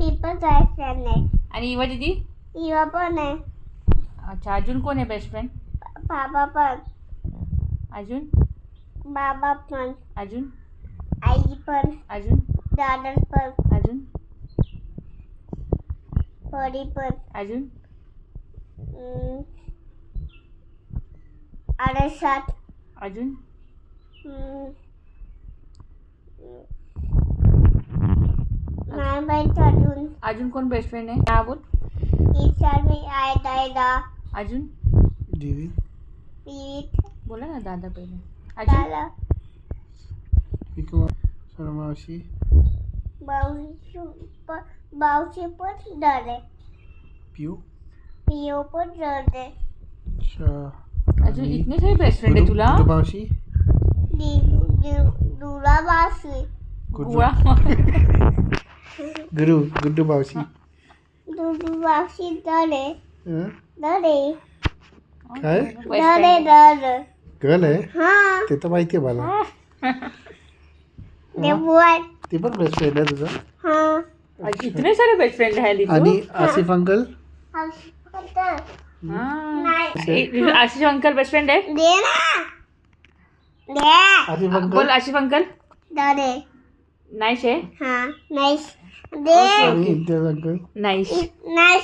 ही पण best friend आहे. आणि इवा दीदी? इवा पण आहे. अच्छा, अजून कोण आहे बेस्ट फ्रेंड? बाबा पण. अजून? बाबा पण. अजून? आई पण. अजून? दादा पण. अजून? परी पण. अजून? आरसात. अजून? नाही माहित अजून. अजून कोण बेस्ट फ्रेंड आहे? हा बोल. ईशा मी आहे दादा. अजून? दीदी विविध बोला ना दादा पहिले. अजून? दादा. पिकू मावशी बाऊशी पण डरे. पिऊ पिओ पण डरे. अच्छा अजून इतने सारे बेस्ट फ्रेंड आहे तुला? गुड्डू मावशी दुरा बाशी. गुळा. गुड्डू मावशी दुरू बाशी डरे. हं? डरे. काय डरे डरे. गर्ल आहे हा ते तर माहिती आहे मला ते बुआ. ते पण बेस्ट फ्रेंड आहे तुझा हा इतने सारे बेस्ट फ्रेंड आहे दीदी. आणि आसिफ अंकल नाही आशिष अंकल बेस्ट फ्रेंड आहे. दे ना. दे. आसिफ बोल अंकल आशिष अंकल. डरे. नाईस आहे. हा नाही. दे. आणि इम्तियाज अंकल नाईस. नाही